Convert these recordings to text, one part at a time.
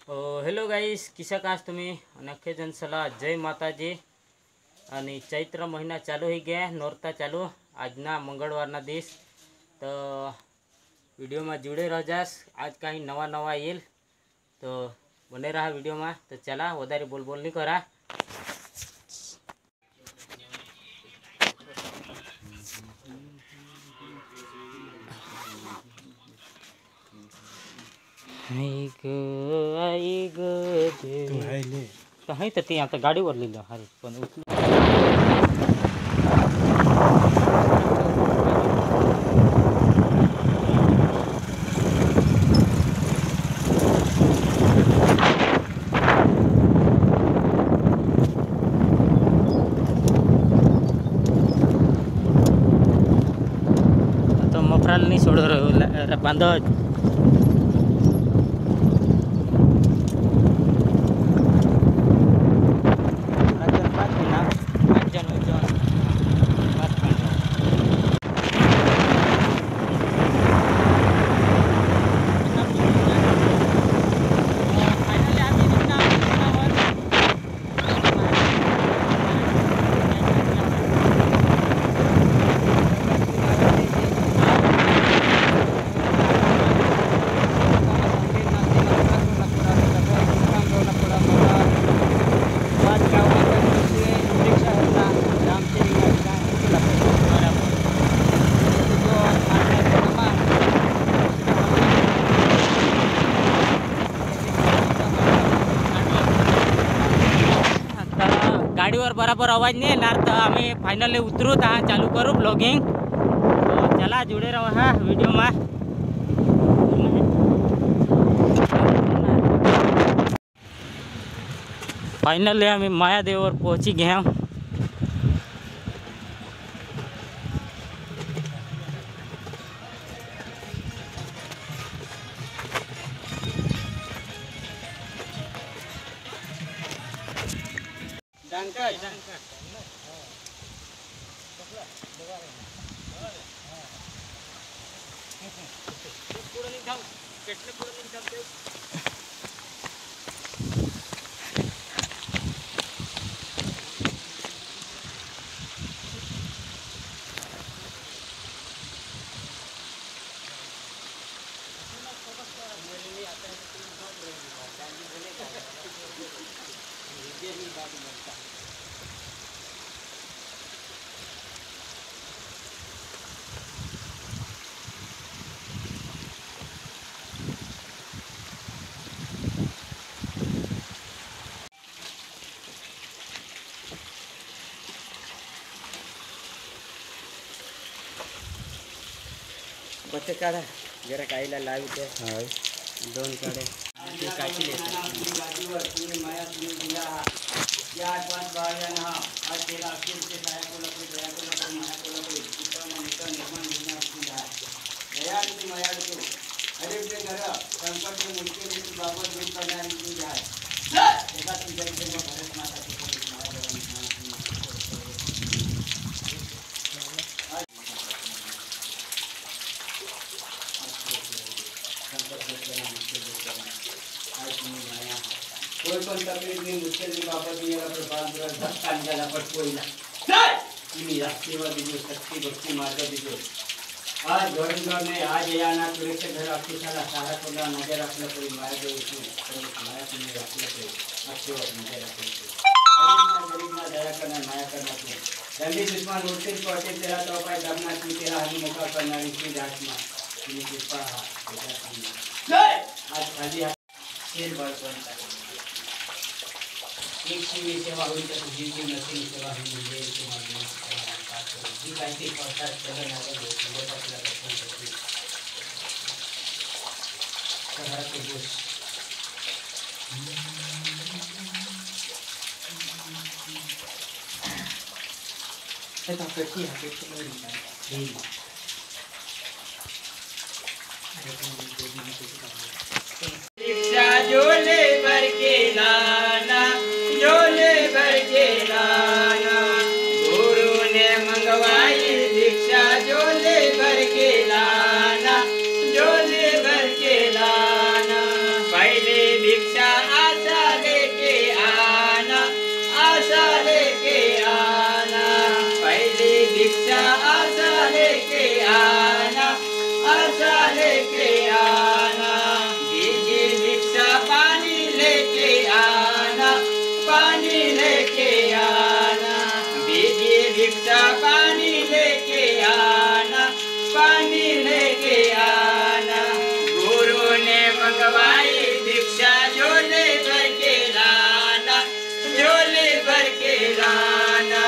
Hello guys, किसा काश तुम्ही आणि अख्खे जन सला जय माताजी। आणि चैत्र महिना चालू ही गया, नोरता चालू आजना मंगळवारना दिवस। तो वीडियो में जुड़े रह जास, आज कहीं नवा नवा येल तो बने रहा वीडियो में। तो चला वधारे बोल बोल नहीं करा। आई ग कहीं तर ते आता गाडीवर लिहिलं हाय पण तो मफराल नहीं सोड बांधव गाडीवर बराबर आवाज नहीं येणार तर आम्ही फायनली उतरू तर चालू करू ब्लॉगिंग। तो चला जुड़े रहो हा वीडियो में। फाइनली आम्ही मायादेवर पहुंची गया। बच्चे काढा जरा काहीला लावते दोन काढे काची कोई पण तकलीफ नहीं, मुश्किल की बाबत नहीं है। भगवान जाना पर कोई ना तुम्ही सेवा दीजिए, शक्ति भक्ति मार्ग दीजिए। आज घर में आज या ना सुरक्षा घर आपकी सारा खुदा नजर रखना कोई माया दे माया तुम्हें रखना कोई अच्छे वक्त नजर रखना गरीब ना दया करना माया करना कोई जल्दी दुश्मन उठते पड़ते तेरा तो उपाय दबना की तेरा हनी मौका करना ऋषि आत्मा तुम्हें कृपा आज खाली शेर बड़ बनता एक शिवी सेवा हुई तो जीव की नसीब सेवा हुई मुझे जी कायदे पड़ता चलन आगे बहुत अच्छा लगता है सहारा के बोझ ऐसा करती है कि मेरी दीक्षा जोले भर के लाना जोले भर के लाना गुरु ने मंगवाई दीक्षा जोले भर के लाना जोले भर के लाना पहले भिक्षा आशा लेके आना, आशा लेके आना। पहली भिक्षा आशा लेके आना, आशा लेके आना। बीजी भिक्षा पानी लेके आना, पानी लेके आना। बीजी भिक्षा पानी लेके आना, पानी लेके आना। गुरु ने मंगवाई भिक्षा झोले भर के लाना, झोले भर के लाना।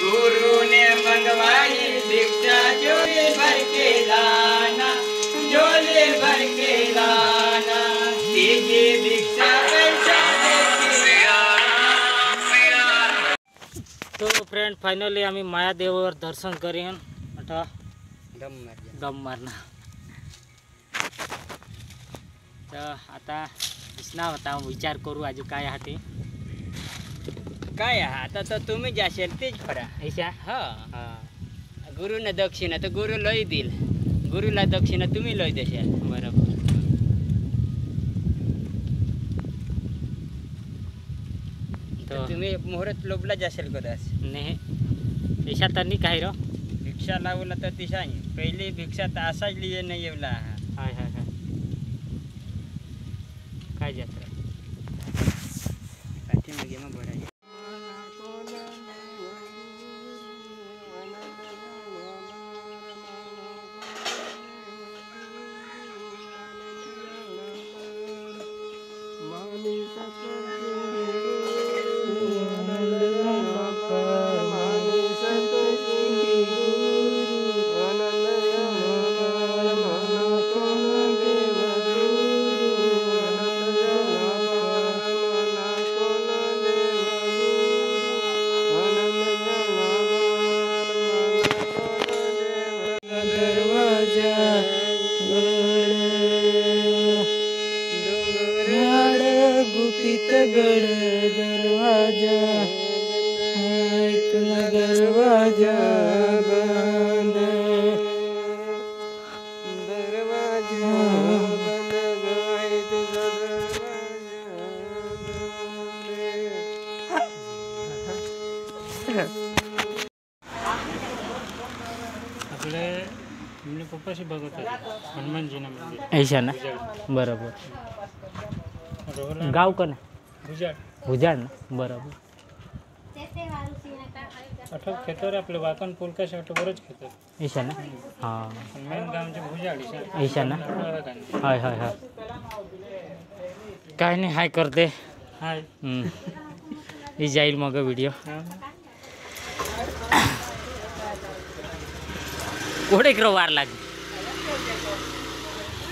गुरु ने मंगवाई भिक्षा झोले भर के लाना, झोले भर के लाना। तीजी भिक्षा पैसा लेके आना। तो फ्रेंड फाइनली आम्ही मायादेवावर दर्शन करेन आता दम मारना। तर आता दिसना होता विचार करू अजून काय आहे ते काय आता तर तुम्ही जाशाल तेच खरा ऐसा हा हा गुरुने दक्षिणा तर गुरु लय देईल, गुरुला दक्षिणा तुम्ही लय देशाल बरोबर। तर तुम्ही मुहूर्त लोबला जाशाल कदाच नाही ऐसा तर नाही काही रो भिक्षा लावला तर दिशा पहिली भिक्षा तर असाच लिये नाही येवला हाय हाय हाय काय जत्रा पाठीमागे मग बरं गढ़ दरवाजा दरवाजा बंद दरवाजा बंद आपले म्हणजे पप्पाशी बघत हनुमानजीना मंदिर ऐसा ना बरोबर गाव का ना भुजाड ना बरोबर अठो खेतर आपले वाकण पुलकाश अठोवरच खेतर ऐसा ना हां मेन गावचे भुजाड ऐसा ना हाय हाय हाय काय नाही हाय करते हाय ही जाईल मग व्हिडिओ कोडे करो वार लाग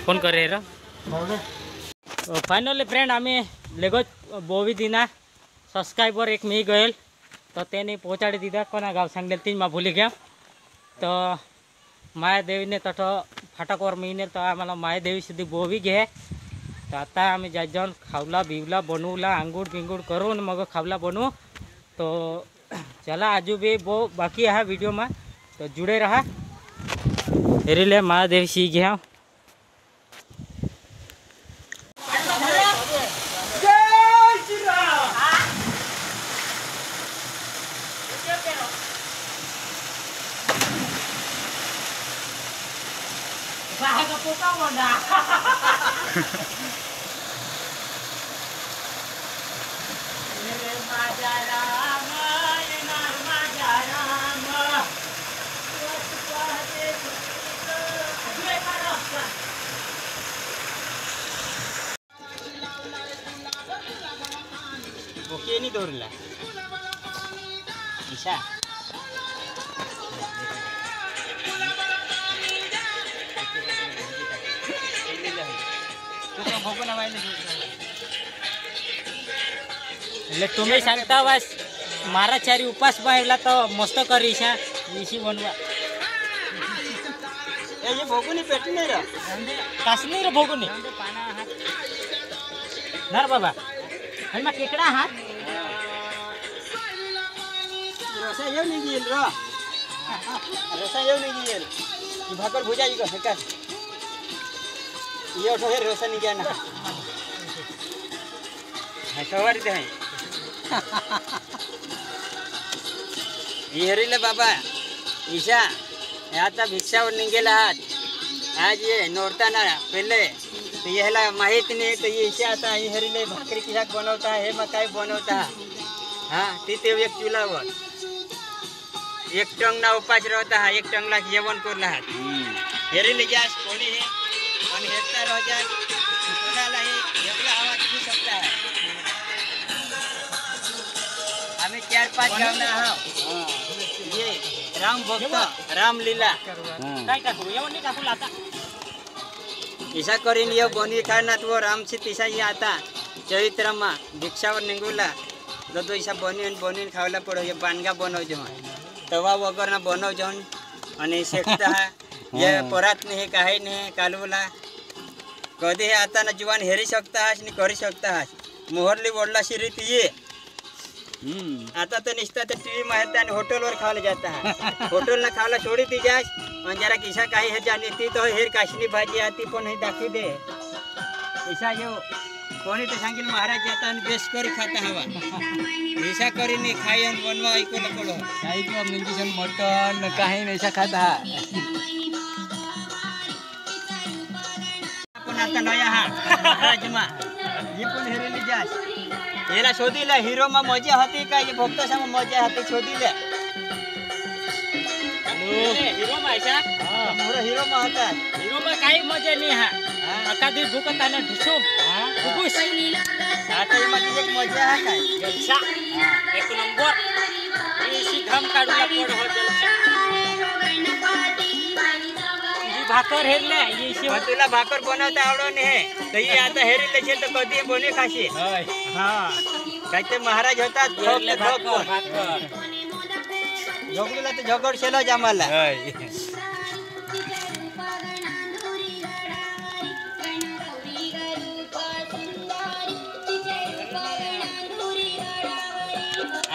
फोन करे रे फायनली फ्रेंड आम्ही लेगोच बोवी दिना सबस्क्राइबर एक मी गયેલ તો તેને પહોંચાડી દીધા કોના ગાવ सांगेल तीन માં ભૂલી ગયા તો માયાદેવીને તઠ फाटकवर महिने तर आम्हाला मायादेवी સુધી बोवी घे तर आता आम्ही जाऊन खावला बिवला बनवला आंघोळ बिंगोळ करून मग खावला बनवू तो चला आजू भी बो बाकी है वीडियो में तो जुड़े रहा हेरीले महादेव सी घ्या ओके नहीं दोरला ईशा એટલે તમે सांगता वास मारा चारी उपास बाहेरला तो मस्त करी ईशा ईशी बनवा ये भोगुनी पेटी नाही रे कास नाही रे भोगुनी नर बाबा आणि मग केकडा हात रसा येऊ नाही गेल रे रसा येऊ नाही गेल ही भाकर भुजाई का सकाळ ये उठो हे रसा नाही गेला सवारी दे हेरीले बाबा ईशा आता भिक्षावर निघेला आहात आज ये नोरताना पहिले तर ह्याला माहीत नाही तर ईशा आता हेरीले भाकरी किशाक बनवता हे मग काय बनवता हा तिथे एक चुलावर एक टंगना उपास रहता है एक टंगला जेवण करला आहात हेरीले गॅस कोणी हे आणि हेरता रह जाय कोणाला हे एकला आवाज घेऊ शकता है आम्ही 4-5 गावना आहोत ये राम भक्त रामलीला काय टाकू येऊन नाही टाकू आता ईशा करीन ये बनी खानात वो रामची तिसा ये आता चैत्रमा भिक्षावर निघूला जो ईशा बनीन खावला पडो ये बानगा बनव जहन तवा वगैरह बनव जहन आणि शेकता है ये परात नाही काही नाही कालवला कधी हे आता ना जीवन हेरी शकता हास नि करी शकता हास मोहरली वडला शिरीत ये आता तो निष्ठा तो टीवी मारता आणि हॉटेलवर खावला जाता है हॉटेल ना खावला सोडी ती जास आणि जरा किसा काही हे जाणी ती तो हेर काशनी भाजी आती पण हे दाखी दे ईशा येऊ कोणी तो सांगेल महाराज जाता आणि बेस करी खाता हवा ईशा करी नाही खाई आणि बनवा ऐकून पडो काही किंवा म्हणजे मटन काही नाही खाता पण आता नया हा महाराजमा ही पण हेरेली जास हेला शोधीला हिरो मा मजा होती का ये भक्त सा मजा होती शोधीला हीरो मायसा मोर हिरो मा होता हीरो में काही मजा नाही हा आता दी भूकत आना ढिसू खुश आता ये माझी एक मजा आहे काय जलसा एक नंबर इसी घम काढूला पड हो जलसा जी भाकर हेरले इसी पण तुला भाकर बनवता आवडो नाही तर ये आता हेरीले छे तर कधी बने खाशी हां काय ते महाराज होतात भाकर झगडूला तर झगड शेलो जामाला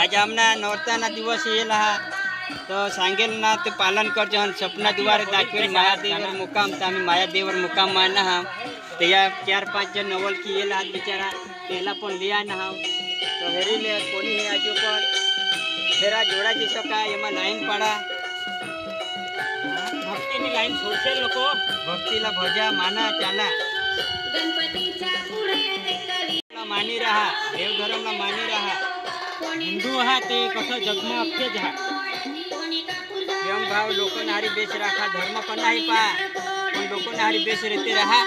आज आमना नोरताना दिवस येला तो सांगेल ना ते पालन कर जहन सपना द्वारे दाखवेल महादेवर मुकाम तर आम्ही मायादेवर मुकाम माना हा ते या 4-5 जण नवल की येला बिचारा तेला पण लिया ना हा तो हेरीले कोणी हे आजो पण फेरा जोडाची शका एमा लाईन पाडा भक्तीनी लाईन सोडते लोक भक्तीला भजा माना चाला मानी रहा देव धर्मला मानी रहा हिंदू हा ते कसं जगमा अख्खे जा प्रेम भाव लोकन हारी बेस राखा धर्म पण नाही पा पण लोकन हारी बेस रहते रहा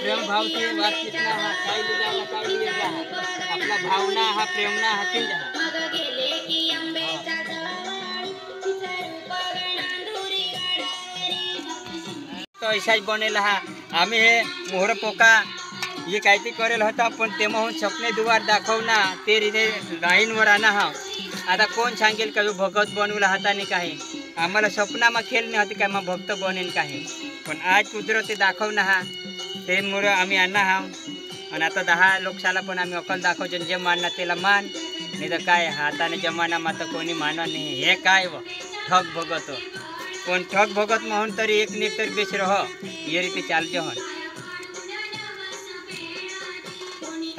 प्रेम भाव से बातचीत ना हा काय लिजाला काय लिया रहा आपला भावना हा प्रेमना हाती जा तो ऐसाच बनेला हा आम्ही हे मोहर पोका ये काहीतरी करेल होता पण तेव्हा सपने दुवार दाखव ना ते रिने लाईनवर आणा हा आता कोण सांगेल का भगत बनवला हाताने काही आम्हाला स्वप्नामा खेळ नाही होती काय मग भक्त बनेल काही पण आज कुदरती दाखव ना हा ते मुळे आम्ही आणा हा आणि आता 10 लोकशाला पण आम्ही अकल दाखवतो जे मानना त्याला मान नाही तर काय हाताने जमाना माता कोणी मानवा नाही हे काय व ठग भगत पण ठग भगत म्हणून तरी एक ने तरी बेस रह ये रीते चालते हन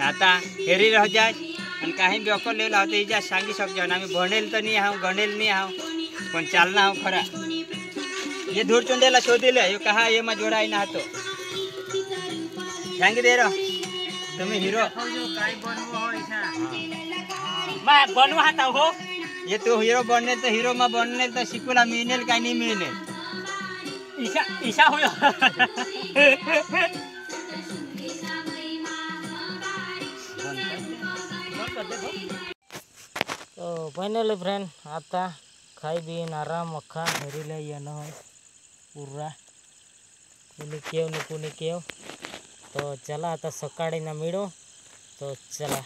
आता हेरी रह जाए आणि काही बी अकल लेला होते इजा सांगी शकतो आम्ही बनेल तर नाही आहो गणेल नाही आहो पण चालना आहो खरा ये धूरचुंडेला शोधीले हे कहा ये मा जोडाई ना तो सांगी दे रहो तुम्ही हिरो काय बनवो हो ईशा मैं बनवा आता हो ये तो हीरो बनने तो हीरो मा बनने तो शिकुला मिळेल काय नाही मिळेल ईशा ईशा हो तो फाइनली फ्रेंड आता खाई बीन आराम अखा हेरीले येणं होय पूरा कुणी केव न कुणी केव तो चला आता सकाळी ना मिळो तो चला